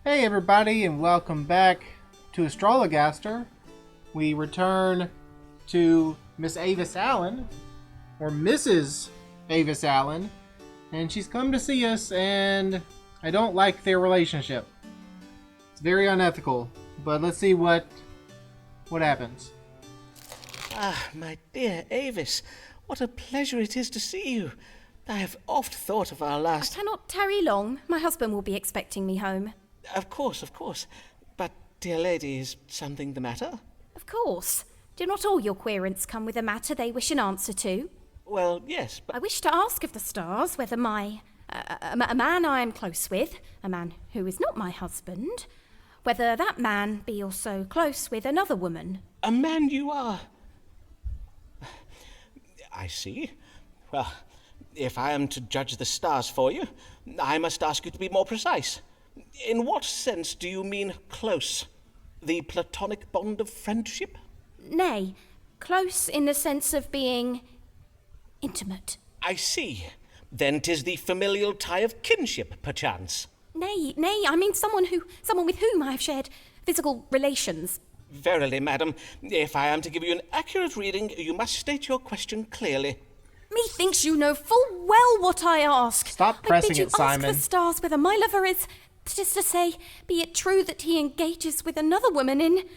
Hey everybody, and welcome back to Astrologaster. We return to Miss Avis Allen, or Mrs. Avis Allen, and she's come to see us, and I don't like their relationship. It's very unethical, but let's see what happens. Ah, my dear Avis, what a pleasure it is to see you. I have oft thought of our last... I cannot tarry long. My husband will be expecting me home. Of course. But, dear lady, is something the matter? Of course. Do not all your querents come with a matter they wish an answer to? Well, yes, but... I wish to ask of the stars whether a man I am close with, a man who is not my husband, whether that man be also close with another woman. A man you are... I see. Well, if I am to judge the stars for you, I must ask you to be more precise. In what sense do you mean close? The platonic bond of friendship? Nay, close in the sense of being intimate. I see. Then 'tis the familial tie of kinship, perchance. Nay, I mean someone with whom I have shared physical relations. Verily, madam, if I am to give you an accurate reading, you must state your question clearly. Methinks you know full well what I ask. Stop pressing I bid you it, Simon. ask the stars whether my lover is, that is to say, be it true that he engages with another woman in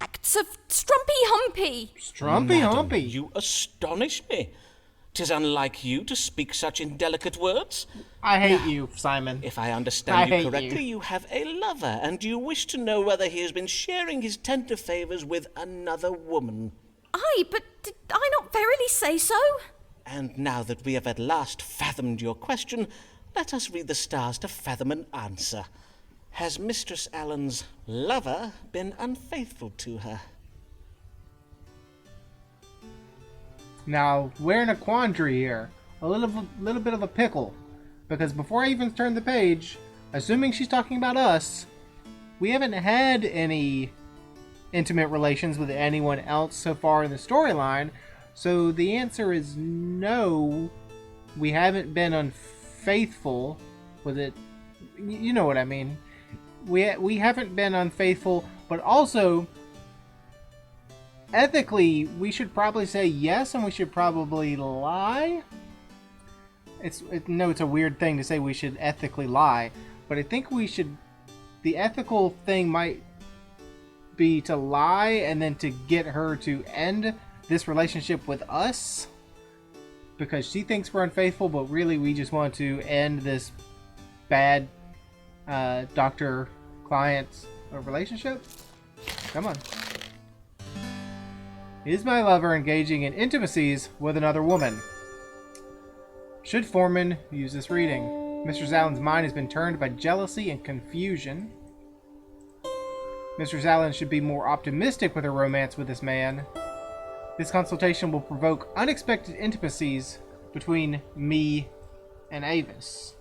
acts of strumpy-humpy. Strumpy-humpy? You astonish me. 'Tis unlike you to speak such indelicate words. I hate you, Simon. If I understand I you hate correctly, you. you have a lover, and you wish to know whether he has been sharing his tender favours with another woman. Aye, but did I not verily say so? And now that we have at last fathomed your question, let us read the stars to fathom an answer. Has Mistress Allen's lover been unfaithful to her? Now, we're in a quandary here. A little bit of a pickle. Because before I even turn the page, assuming she's talking about us, we haven't had any intimate relations with anyone else so far in the storyline. So the answer is no, we haven't been unfaithful with it. You know what I mean. We haven't been unfaithful, but also... ethically, we should probably say yes, and we should probably lie. It's a weird thing to say we should ethically lie, but I think we should... the ethical thing might be to lie and then to get her to end this relationship with us, because she thinks we're unfaithful, but really we just want to end this bad doctor-client relationship. Come on. Is my lover engaging in intimacies with another woman? Should Forman use this reading? Mr. Allen's mind has been turned by jealousy and confusion. Mr. Allen should be more optimistic with her romance with this man. This consultation will provoke unexpected intimacies between me and Avis.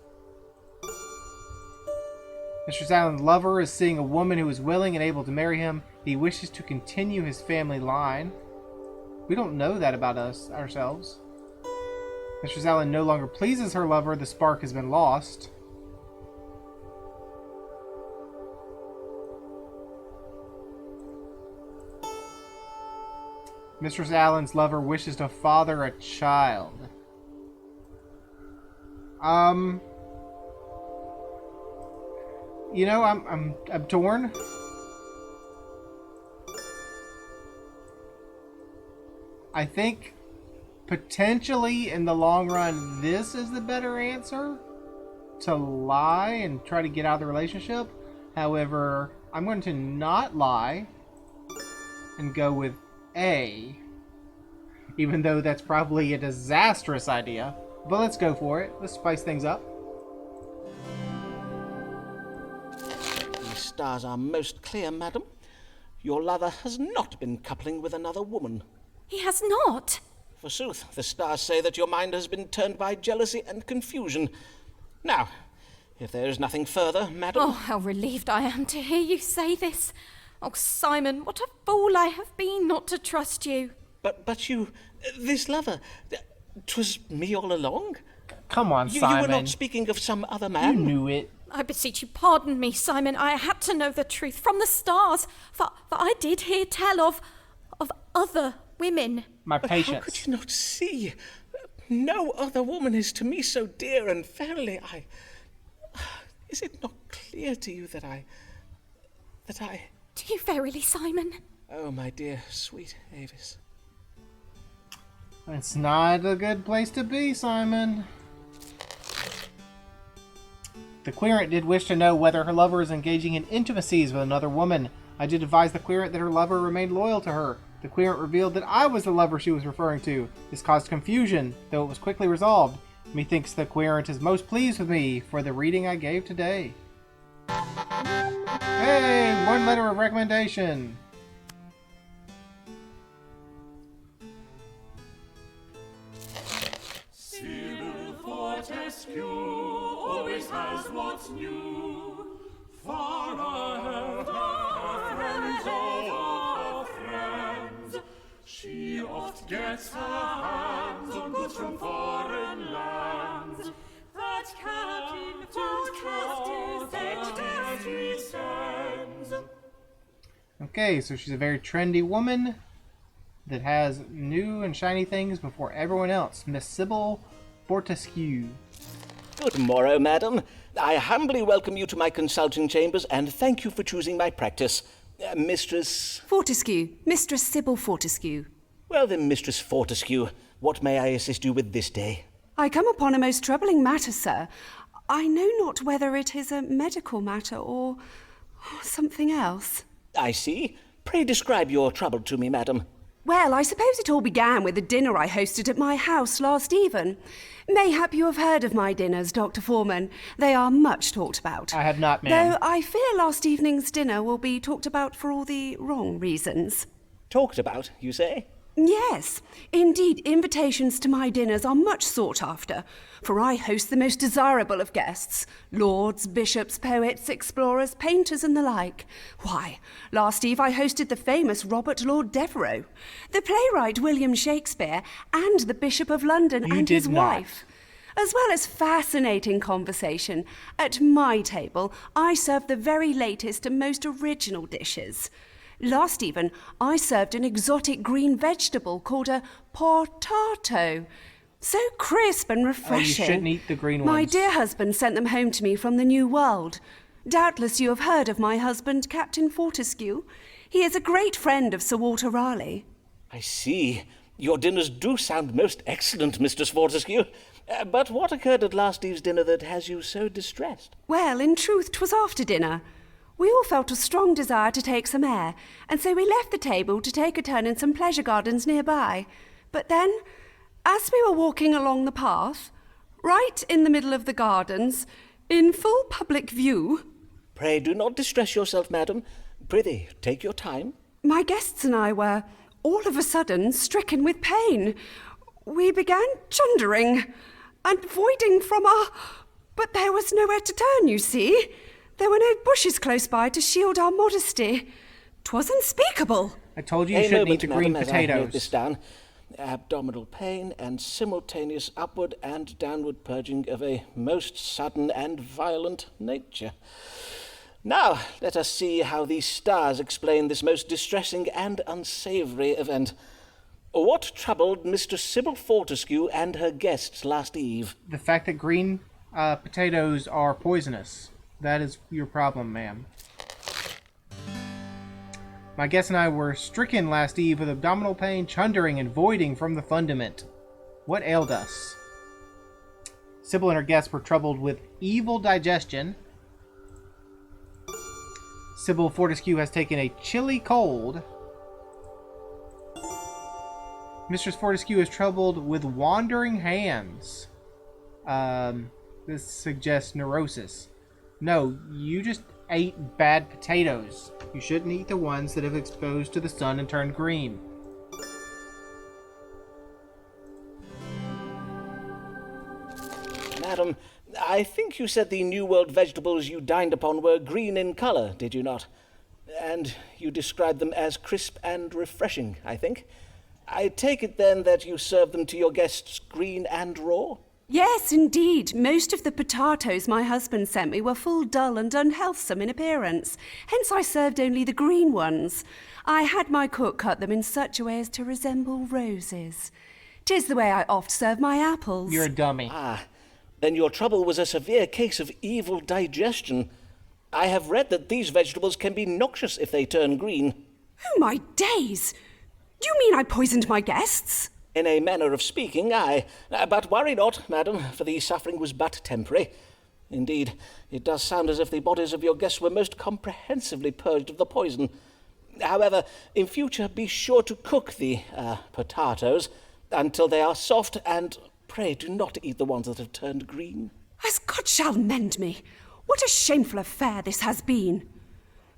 Mr. Allen's lover is seeing a woman who is willing and able to marry him. He wishes to continue his family line. We don't know that about us ourselves. Mr. Allen no longer pleases her lover. The spark has been lost. Mr. Allen's lover wishes to father a child. You know, I'm torn. I think potentially in the long run, this is the better answer, to lie and try to get out of the relationship. However, I'm going to not lie and go with A, even though that's probably a disastrous idea. But let's go for it. Let's spice things up. The stars are most clear, madam. Your lover has not been coupling with another woman. He has not. Forsooth, the stars say that your mind has been turned by jealousy and confusion. Now, if there is nothing further, madam... Oh, how relieved I am to hear you say this. Oh, Simon, what a fool I have been not to trust you. But you... this lover... 'twas me all along? Come on, You Simon. were not speaking of some other man? You knew it. I beseech you, pardon me, Simon. I had to know the truth from the stars, for I did hear tell of other women. My How patience. could you not see? No other woman is to me so dear and verily Is it not clear to you that I... Do you verily, Simon? Oh, my dear, sweet Avis. It's not a good place to be, Simon. The querent did wish to know whether her lover is engaging in intimacies with another woman. I did advise the querent that her lover remained loyal to her. The querent revealed that I was the lover she was referring to. This caused confusion, though it was quickly resolved. Methinks the querent is most pleased with me for the reading I gave today. Hey, one letter of recommendation. Sybil Fortescue always has what's new. Far ahead of friends of her friends. She oft gets her hands on goods from foreign lands. That Captain Fortescue sends. Okay, so she's a very trendy woman that has new and shiny things before everyone else. Miss Sybil Fortescue. Good morrow, madam. I humbly welcome you to my consulting chambers, and thank you for choosing my practice. Mistress... Fortescue, Mistress Sybil Fortescue. Well then, Mistress Fortescue, what may I assist you with this day? I come upon a most troubling matter, sir. I know not whether it is a medical matter or something else. I see. Pray describe your trouble to me, madam. Well, I suppose it all began with a dinner I hosted at my house last even. Mayhap you have heard of my dinners, Doctor Forman. They are much talked about. I have not, ma'am. Though I fear last evening's dinner will be talked about for all the wrong reasons. Talked about, you say? Yes, indeed, invitations to my dinners are much sought after, for I host the most desirable of guests, lords, bishops, poets, explorers, painters, and the like. Why, last eve I hosted the famous Robert Lord Devereux, the playwright William Shakespeare, and the Bishop of London You and did his not. wife. As well as fascinating conversation, at my table I serve the very latest and most original dishes. Last even, I served an exotic green vegetable called a potato. So crisp and refreshing. You shouldn't eat the green My ones. dear husband sent them home to me from the New World. Doubtless you have heard of my husband, Captain Fortescue. He is a great friend of Sir Walter Raleigh. I see. Your dinners do sound most excellent, Mistress Fortescue. But what occurred at last eve's dinner that has you so distressed? Well, in truth, 'twas after dinner. We all felt a strong desire to take some air, and so we left the table to take a turn in some pleasure gardens nearby. But then, as we were walking along the path, right in the middle of the gardens, in full public view... Pray do not distress yourself, madam. Prithee, take your time. My guests and I were, all of a sudden, stricken with pain. We began chundering and voiding from our... But there was nowhere to turn, you see. There were no bushes close by to shield our modesty. 'Twas unspeakable. I told you you A shouldn't eat moment, the green madam, as I note this potatoes. down. Abdominal pain and simultaneous upward and downward purging of a most sudden and violent nature. Now, let us see how these stars explain this most distressing and unsavoury event. What troubled Mistress Sybil Fortescue and her guests last eve? The fact that green potatoes are poisonous. That is your problem, ma'am. My guest and I were stricken last eve with abdominal pain, chundering, and voiding from the fundament. What ailed us? Sybil and her guests were troubled with evil digestion. Sybil Fortescue has taken a chilly cold. Mistress Fortescue is troubled with wandering hands. This suggests neurosis. No, you just ate bad potatoes. You shouldn't eat the ones that have exposed to the sun and turned green. Madam, I think you said the New World vegetables you dined upon were green in colour, did you not? And you described them as crisp and refreshing, I think. I take it then that you served them to your guests green and raw? Yes, indeed. Most of the potatoes my husband sent me were full dull and unhealthsome in appearance. Hence I served only the green ones. I had my cook cut them in such a way as to resemble roses. 'Tis the way I oft serve my apples. You're a dummy. Ah, then your trouble was a severe case of evil digestion. I have read that these vegetables can be noxious if they turn green. Oh, my days! Do you mean I poisoned my guests? In a manner of speaking, aye. But worry not, madam, for the suffering was but temporary. Indeed, it does sound as if the bodies of your guests were most comprehensively purged of the poison. However, in future, be sure to cook the potatoes until they are soft, and pray do not eat the ones that have turned green. As God shall mend me! What a shameful affair this has been!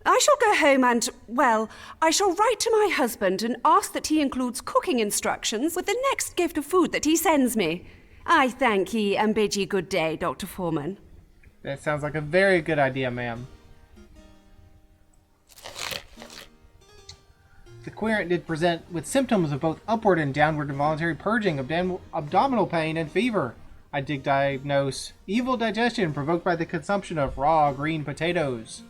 I shall go home and, well, I shall write to my husband and ask that he includes cooking instructions with the next gift of food that he sends me. I thank ye and bid ye good day, Dr. Forman. That sounds like a very good idea, ma'am. The querent did present with symptoms of both upward and downward involuntary purging, abdominal pain, and fever. I did diagnose evil digestion provoked by the consumption of raw green potatoes.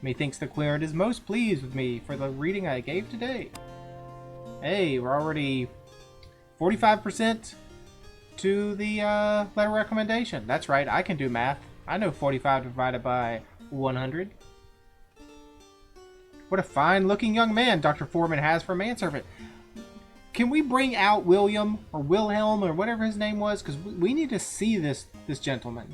Methinks the querent is most pleased with me for the reading I gave today. Hey, we're already 45% to the letter recommendation. That's right, I can do math. I know 45 divided by 100. What a fine-looking young man Dr. Forman has for a manservant. Can we bring out William or Wilhelm or whatever his name was? Because we need to see this gentleman.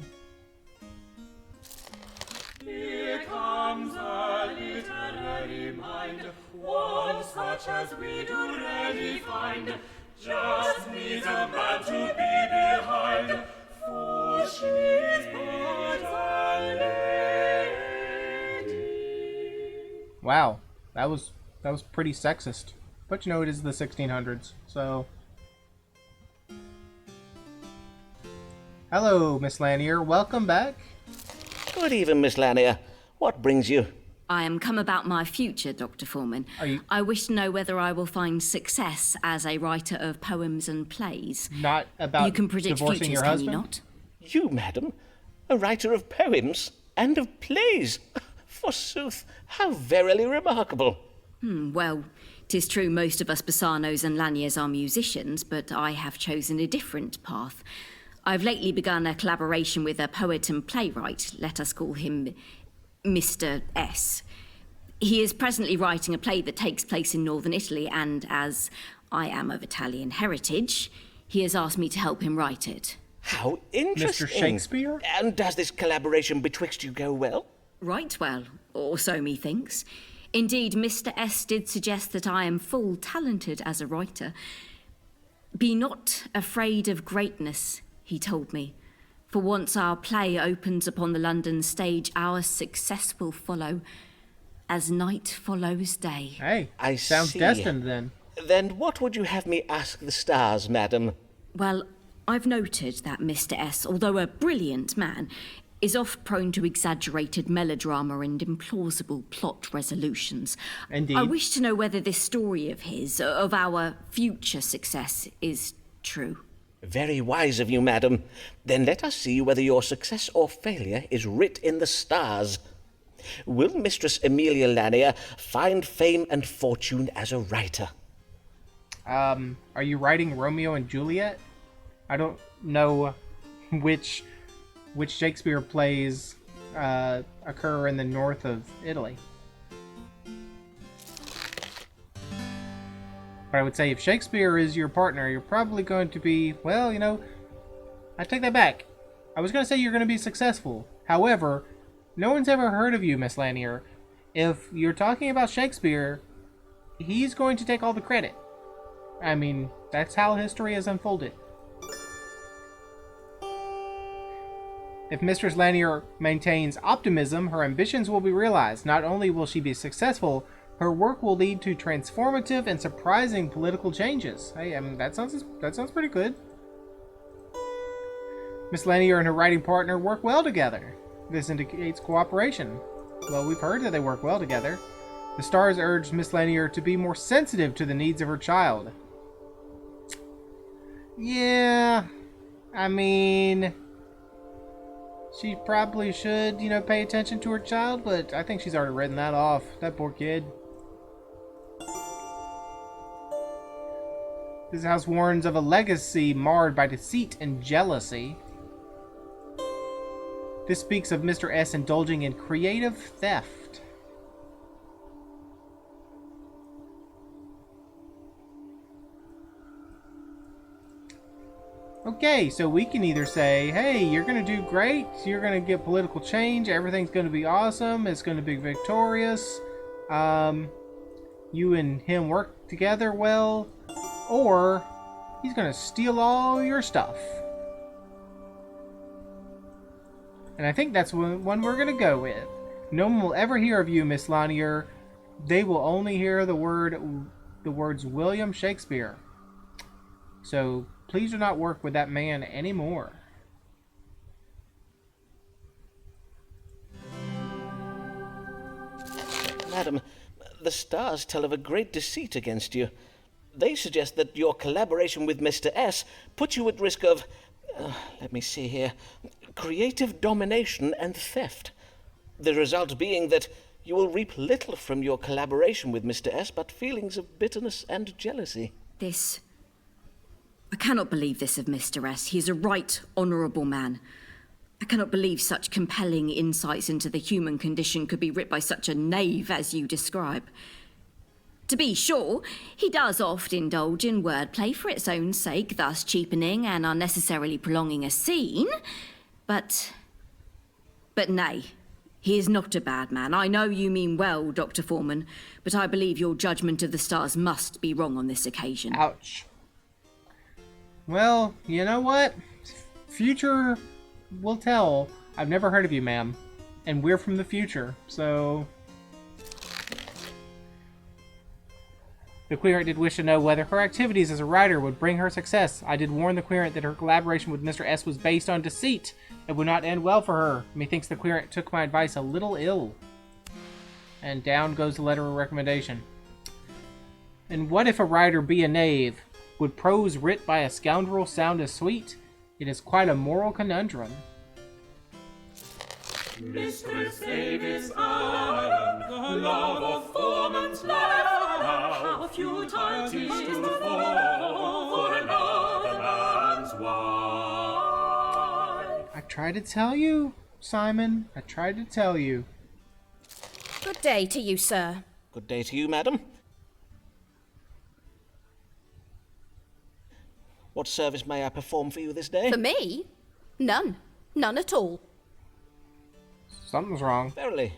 Here comes a literary mind, one such as we do rarely find. Just needs a man to be behind, for she's but a lady. Wow, that was pretty sexist. But you know, it is the 1600s, so... Hello, Miss Lanier. Welcome back. Good even, Miss Lanier. What brings you? I am come about my future, Dr. Forman. I wish to know whether I will find success as a writer of poems and plays. Not about You can predict divorcing futures, your can husband? you not? You, madam? A writer of poems and of plays? Forsooth, how verily remarkable. Well, 'tis true most of us Bassanos and Laniers are musicians, but I have chosen a different path. I've lately begun a collaboration with a poet and playwright. Let us call him Mr. S. He is presently writing a play that takes place in northern Italy, and as I am of Italian heritage, he has asked me to help him write it. How interesting. Mr. Shakespeare? And does this collaboration betwixt you go well? Right well, or so methinks. Indeed, Mr. S did suggest that I am full talented as a writer. Be not afraid of greatness, he told me. For once our play opens upon the London stage, our success will follow, as night follows day. Hey, I sounds see. destined then. Then what would you have me ask the stars, madam? Well, I've noted that Mr. S, although a brilliant man, is oft prone to exaggerated melodrama and implausible plot resolutions. Indeed. I wish to know whether this story of his, of our future success, is true. Very wise of you, madam. Then let us see whether your success or failure is writ in the stars. Will Mistress Amelia Lanier find fame and fortune as a writer? Are you writing Romeo and Juliet? I don't know which Shakespeare plays occur in the north of Italy. But I would say if Shakespeare is your partner, you're probably going to be, well, you know, I take that back. I was going to say you're going to be successful. However, no one's ever heard of you, Miss Lanier. If you're talking about Shakespeare, he's going to take all the credit. I mean, that's how history has unfolded. If Mistress Lanier maintains optimism, her ambitions will be realized. Not only will she be successful, her work will lead to transformative and surprising political changes. Hey, I mean, that sounds pretty good. Miss Lanier and her writing partner work well together. This indicates cooperation. Well, we've heard that they work well together. The stars urged Miss Lanier to be more sensitive to the needs of her child. Yeah, I mean, she probably should, pay attention to her child, but I think she's already written that off. That poor kid. This house warns of a legacy marred by deceit and jealousy. This speaks of Mr. S indulging in creative theft. Okay, so we can either say, hey, you're going to do great, you're going to get political change, everything's going to be awesome, it's going to be victorious, you and him work together well, or he's going to steal all your stuff. And I think that's one we're going to go with. No one will ever hear of you, Miss Lanier. They will only hear the words William Shakespeare. So please do not work with that man anymore. Madam, the stars tell of a great deceit against you. They suggest that your collaboration with Mr. S puts you at risk of, let me see here, creative domination and theft. The result being that you will reap little from your collaboration with Mr. S, but feelings of bitterness and jealousy. I cannot believe this of Mr. S. He is a right honourable man. I cannot believe such compelling insights into the human condition could be writ by such a knave as you describe. To be sure, he does oft indulge in wordplay for its own sake, thus cheapening and unnecessarily prolonging a scene. But nay, he is not a bad man. I know you mean well, Dr. Forman, but I believe your judgment of the stars must be wrong on this occasion. Ouch. Well, you know what? Future will tell. I've never heard of you, ma'am. And we're from the future, so... The querent did wish to know whether her activities as a writer would bring her success. I did warn the querent that her collaboration with Mr. S was based on deceit. It would not end well for her. Methinks the querent took my advice a little ill. And down goes the letter of recommendation. And what if a writer be a knave? Would prose writ by a scoundrel sound as sweet? It is quite a moral conundrum. Mistress Avis Allen, the love of Forman's life, how futile 'tis to fall for another man's wife. I tried to tell you, Simon. I tried to tell you. Good day to you, sir. Good day to you, madam. What service may I perform for you this day? For me? None. None at all. Something's wrong. Verily.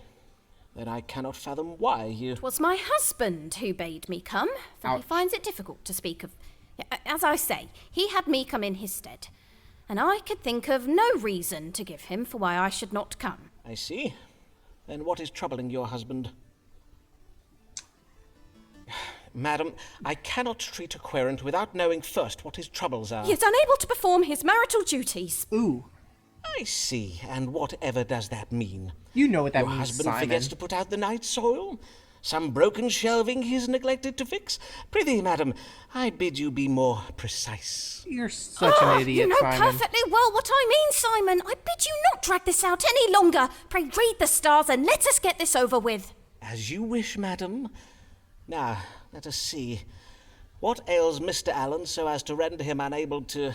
Then I cannot fathom why you... 'Twas my husband who bade me come, for he Ouch. finds it difficult to speak of... As I say, he had me come in his stead, and I could think of no reason to give him for why I should not come. I see. Then what is troubling your husband? Madam, I cannot treat a querent without knowing first what his troubles are. He is unable to perform his marital duties. Ooh. I see. And whatever does that mean? You know what that Your means, husband Simon. forgets to put out the night soil? Some broken shelving he's neglected to fix? Prithee, madam, I bid you be more precise. You're such an idiot, You know Simon. perfectly well what I mean, Simon. I bid you not drag this out any longer. Pray read the stars and let us get this over with. As you wish, madam. Now, let us see. What ails Mr. Allen so as to render him unable to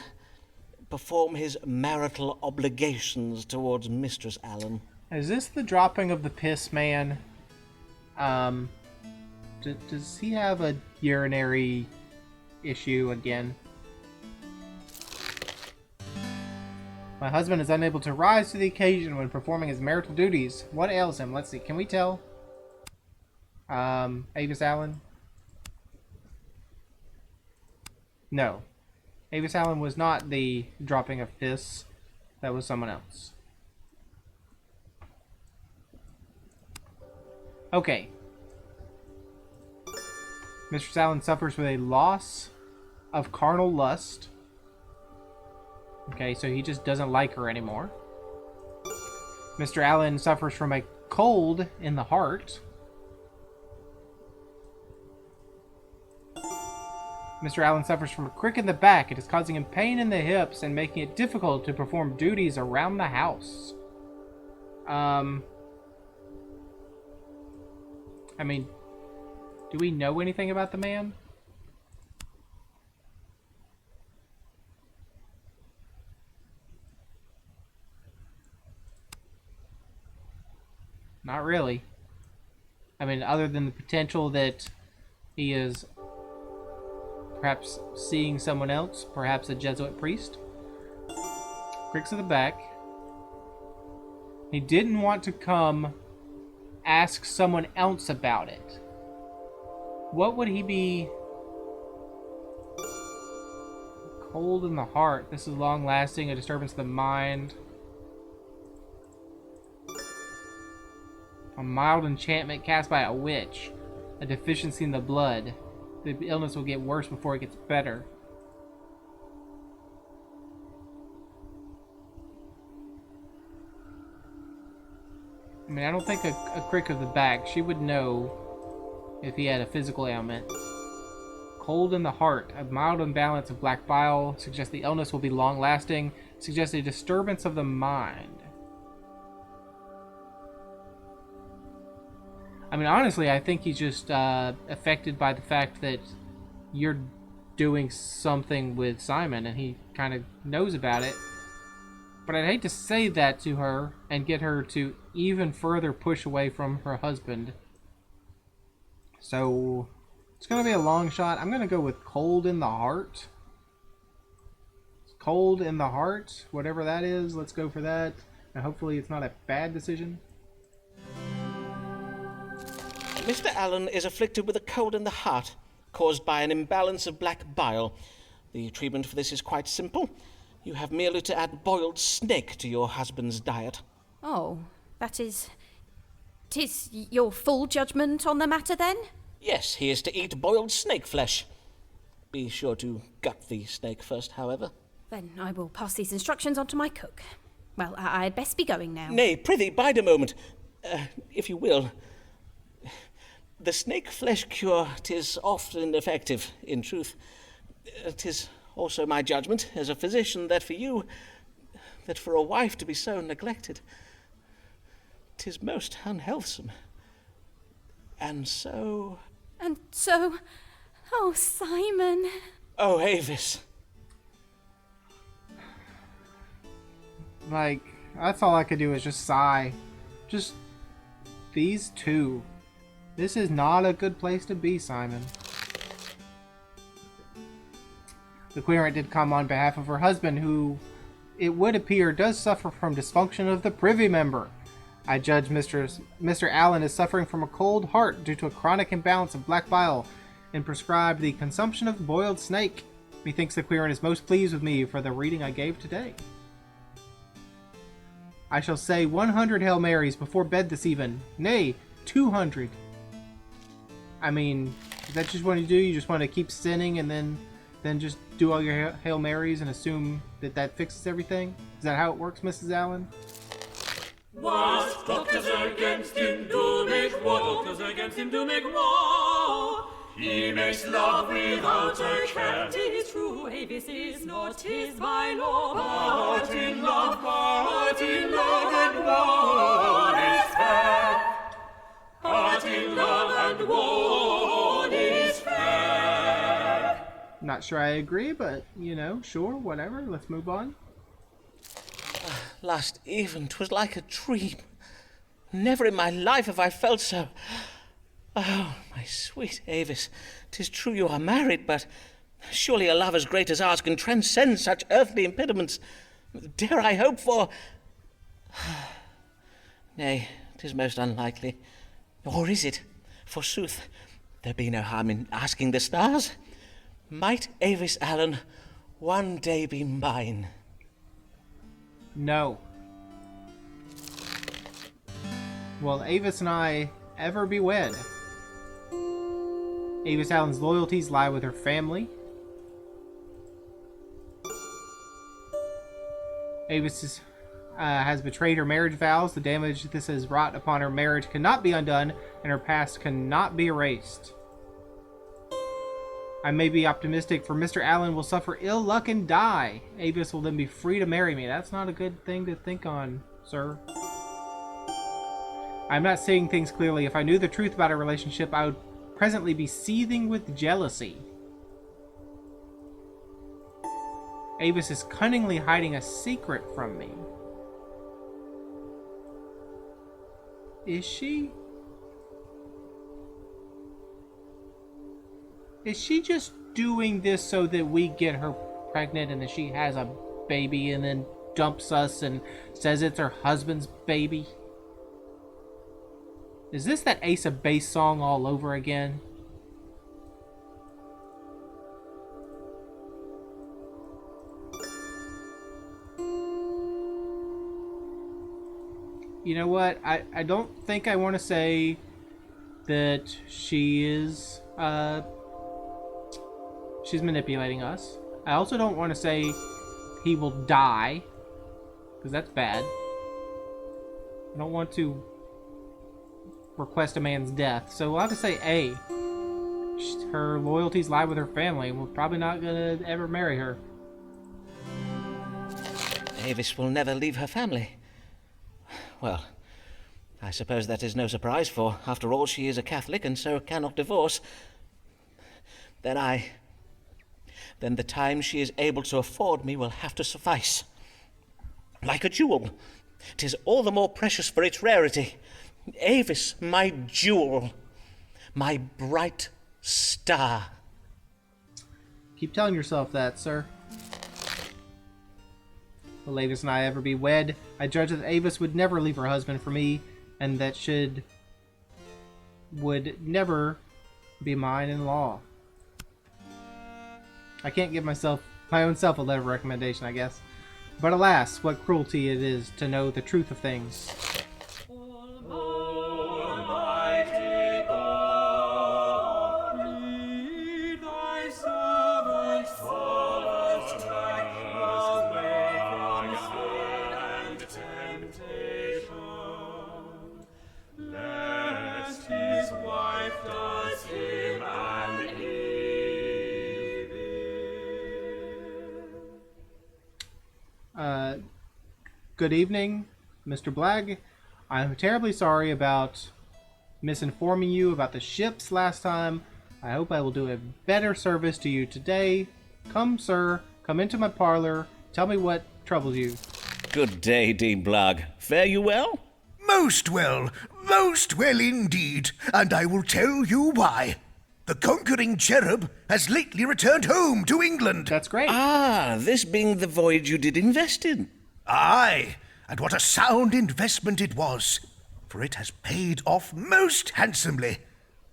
perform his marital obligations towards Mistress Allen? Is this the dropping of the piss man? Does he have a urinary issue again? My husband is unable to rise to the occasion when performing his marital duties. What ails him? Let's see. Can we tell? Avis Allen? No. Avis Allen was not the dropping of piss. That was someone else. Okay. Mr. Allen suffers with a loss of carnal lust. Okay, so he just doesn't like her anymore. Mr. Allen suffers from a cold in the heart. Mr. Allen suffers from a crick in the back. It is causing him pain in the hips and making it difficult to perform duties around the house. I mean, do we know anything about the man? Not really. I mean, other than the potential that he is perhaps seeing someone else, perhaps a Jesuit priest. Cricks of the back. He didn't want to come ask someone else about it. What would he be? Cold in the heart. This is long lasting, a disturbance of the mind. A mild enchantment cast by a witch. A deficiency in the blood. The illness will get worse before it gets better. I mean, I don't think a crick of the back. She would know if he had a physical ailment. Cold in the heart. A mild imbalance of black bile suggests the illness will be long-lasting. Suggests a disturbance of the mind. I mean, honestly, I think he's just affected by the fact that you're doing something with Simon, and he kind of knows about it. But I'd hate to say that to her and get her to even further push away from her husband. So, it's going to be a long shot. I'm going to go with cold in the heart. Cold in the heart, whatever that is, let's go for that. And hopefully it's not a bad decision. Mr. Allen is afflicted with a cold in the heart, caused by an imbalance of black bile. The treatment for this is quite simple. You have merely to add boiled snake to your husband's diet. Oh, that is... 'Tis your full judgment on the matter, then? Yes, he is to eat boiled snake flesh. Be sure to gut the snake first, however. Then I will pass these instructions on to my cook. Well, I'd best be going now. Nay, prithee, bide a moment, if you will. The snake flesh cure, 'tis often effective, in truth. 'Tis also my judgment, as a physician, that for a wife to be so neglected, 'tis most unhealthsome. And so... Oh, Simon. Oh, Avis. Like, that's all I could do is just sigh. Just these two. This is not a good place to be, Simon. The querent did come on behalf of her husband, who, it would appear, does suffer from dysfunction of the privy member. I judge Mr. Allen is suffering from a cold heart due to a chronic imbalance of black bile, and prescribed the consumption of boiled snake. Methinks the querent is most pleased with me for the reading I gave today. I shall say 100 Hail Marys before bed this even. Nay, 200. I mean, is that just what you do? You just want to keep sinning and then just do all your Hail Marys and assume that fixes everything? Is that how it works, Mrs. Allen? What doctors against him do make war? Doctors against him do make war. He makes love without a care. 'Tis true, Avis is not his my lord. But in love and war is fair. But in love and war is fair. Not sure I agree, but, you know, sure, whatever. Let's move on. Last even, 'twas like a dream. Never in my life have I felt so... Oh, my sweet Avis, 'tis true you are married, but surely a love as great as ours can transcend such earthly impediments. Dare I hope for... Nay, 'tis most unlikely. Or is it? Forsooth, there be no harm in asking the stars. Might Avis Allen one day be mine? No. Will Avis and I ever be wed? Avis Allen's loyalties lie with her family. Avis has betrayed her marriage vows. The damage this has wrought upon her marriage cannot be undone, and her past cannot be erased. I may be optimistic, for Mr. Allen will suffer ill luck and die. Avis will then be free to marry me. That's not a good thing to think on, sir. I'm not seeing things clearly. If I knew the truth about our relationship, I would presently be seething with jealousy. Avis is cunningly hiding a secret from me. Is she? Is she just doing this so that we get her pregnant and that she has a baby and then dumps us and says it's her husband's baby? Is this that Ace of Base song all over again? You know what? I don't think I want to say that she is, she's manipulating us. I also don't want to say he will die, because that's bad. I don't want to request a man's death, so we'll have to say A. Her loyalties lie with her family, and we're probably not gonna ever marry her. Avis will never leave her family. Well, I suppose that is no surprise, for after all she is a Catholic and so cannot divorce. Then the time she is able to afford me will have to suffice. Like a jewel, 'tis all the more precious for its rarity. Avis, my jewel, my bright star. Keep telling yourself that, sir. Will Avis and I ever be wed? I judge that Avis would never leave her husband for me, and that would never be mine in law. I can't give my own self a letter of recommendation, I guess. But alas, what cruelty it is to know the truth of things. Almighty God, lead thy servants back away from sin and temptation, lest his wife does him an evil. Good evening, Mr. Blagg. I'm terribly sorry about misinforming you about the ships last time. I hope I will do a better service to you today. Come, sir, come into my parlor. Tell me what troubles you. Good day, Dean Blagg. Fare you well? Most well indeed, and I will tell you why. The conquering cherub has lately returned home to England. That's great. Ah, this being the voyage you did invest in. Aye, and what a sound investment it was, for it has paid off most handsomely.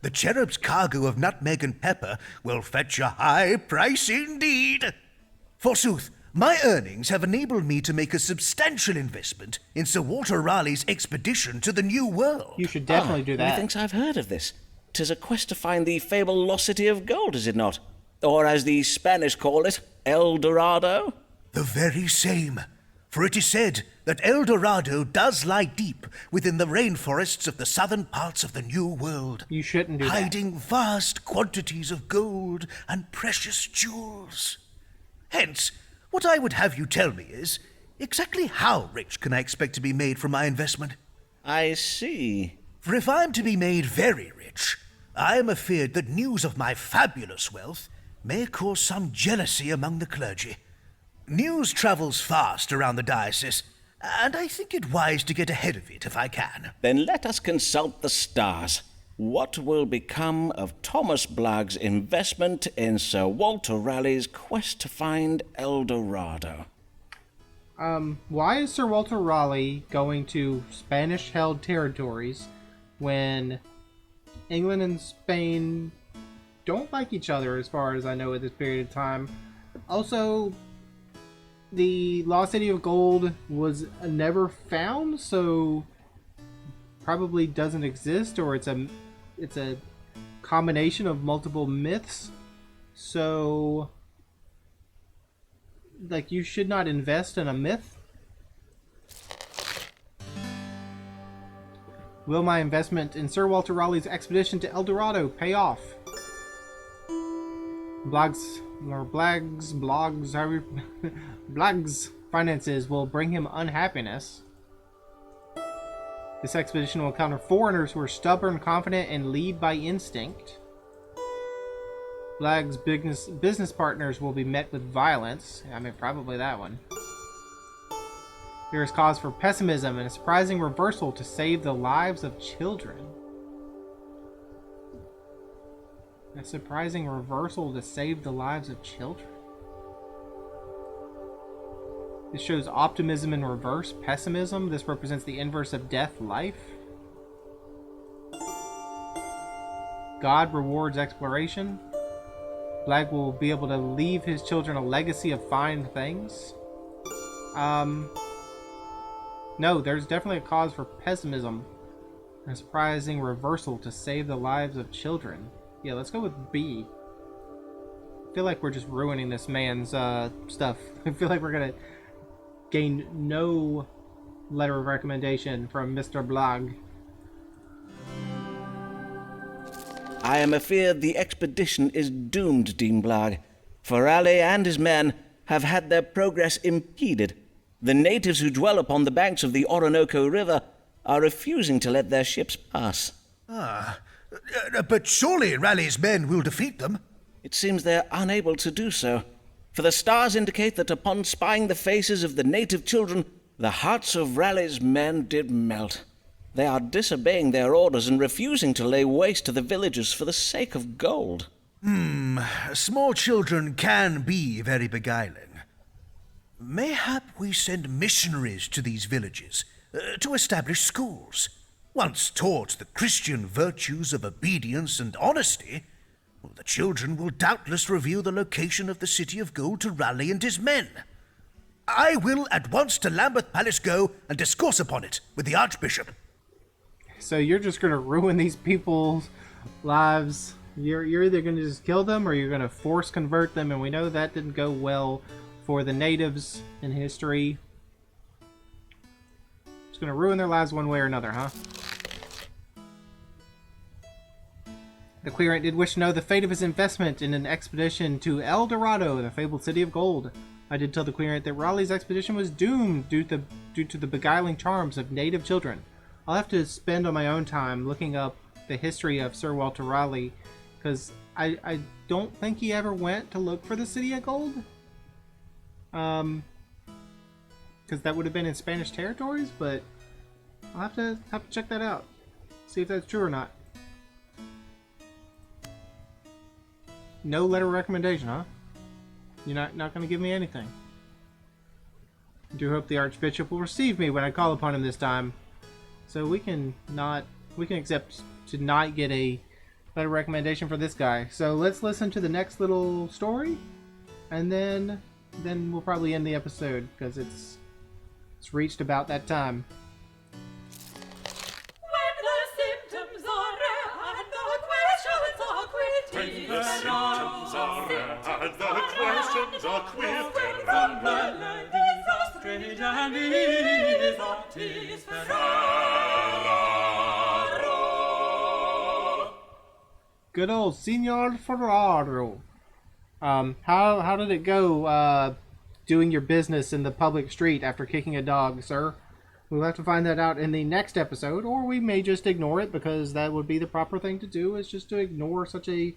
The cherub's cargo of nutmeg and pepper will fetch a high price indeed. Forsooth, my earnings have enabled me to make a substantial investment in Sir Walter Raleigh's expedition to the New World. You should definitely do that. Methinks I've heard of this. 'Tis a quest to find the fabled lost city of gold, is it not? Or as the Spanish call it, El Dorado? The very same. For it is said that El Dorado does lie deep within the rainforests of the southern parts of the New World. You shouldn't do that. Hiding vast quantities of gold and precious jewels. Hence, what I would have you tell me is, exactly how rich can I expect to be made from my investment? I see. For if I am to be made very rich, I am afeard that news of my fabulous wealth may cause some jealousy among the clergy. News travels fast around the diocese, and I think it wise to get ahead of it if I can. Then let us consult the stars. What will become of Thomas Blagg's investment in Sir Walter Raleigh's quest to find El Dorado? Why is Sir Walter Raleigh going to Spanish-held territories when England and Spain don't like each other, as far as I know, at this period of time? Also, the Lost City of Gold was never found, so probably doesn't exist, or it's a combination of multiple myths. So, like, you should not invest in a myth. Will my investment in Sir Walter Raleigh's expedition to El Dorado pay off? Blag's finances will bring him unhappiness. This expedition will encounter foreigners who are stubborn, confident, and lead by instinct. Blag's business partners will be met with violence. I mean, probably that one. There is cause for pessimism and a surprising reversal to save the lives of children. A surprising reversal to save the lives of children. This shows optimism in reverse, pessimism. This represents the inverse of death, life. God rewards exploration. Blag will be able to leave his children a legacy of fine things. No, there's definitely a cause for pessimism. A surprising reversal to save the lives of children. Yeah, let's go with B. I feel like we're just ruining this man's stuff. I feel like we're gonna gain no letter of recommendation from Mr. Blag. I am afeard the expedition is doomed, Dean Blag, for Raleigh and his men have had their progress impeded. The natives who dwell upon the banks of the Orinoco River are refusing to let their ships pass. But surely Raleigh's men will defeat them. It seems they are unable to do so, for the stars indicate that upon spying the faces of the native children, the hearts of Raleigh's men did melt. They are disobeying their orders and refusing to lay waste to the villages for the sake of gold. Small children can be very beguiling. Mayhap we send missionaries to these villages to establish schools. Once taught the Christian virtues of obedience and honesty, the children will doubtless reveal the location of the City of Gold to Raleigh and his men. I will at once to Lambeth Palace go and discourse upon it with the Archbishop. So you're just going to ruin these people's lives. You're either going to just kill them or you're going to force convert them, and we know that didn't go well for the natives in history. It's going to ruin their lives one way or another, huh? The querent did wish to know the fate of his investment in an expedition to El Dorado, the fabled city of gold. I did tell the querent that Raleigh's expedition was doomed due to the beguiling charms of native children. I'll have to spend on my own time looking up the history of Sir Walter Raleigh, because I don't think he ever went to look for the City of Gold. Because that would have been in Spanish territories, but I'll have to check that out. See if that's true or not. No letter of recommendation, huh? You're not going to give me anything. I do hope the Archbishop will receive me when I call upon him this time. So we can accept to not get a letter of recommendation for this guy. So let's listen to the next little story, and then we'll probably end the episode because it's reached about that time. When the symptoms are and the questions are quit, when the symptoms are and the questions are quit, when the melodies are strange and is tis Ferraro. Good old Signor Ferraro. How did it go doing your business in the public street after kicking a dog, sir? We'll have to find that out in the next episode, or we may just ignore it, because that would be the proper thing to do, is just to ignore such a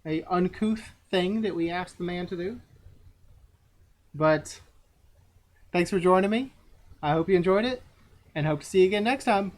uncouth thing that we asked the man to do. But thanks for joining me. I hope you enjoyed it, and hope to see you again next time.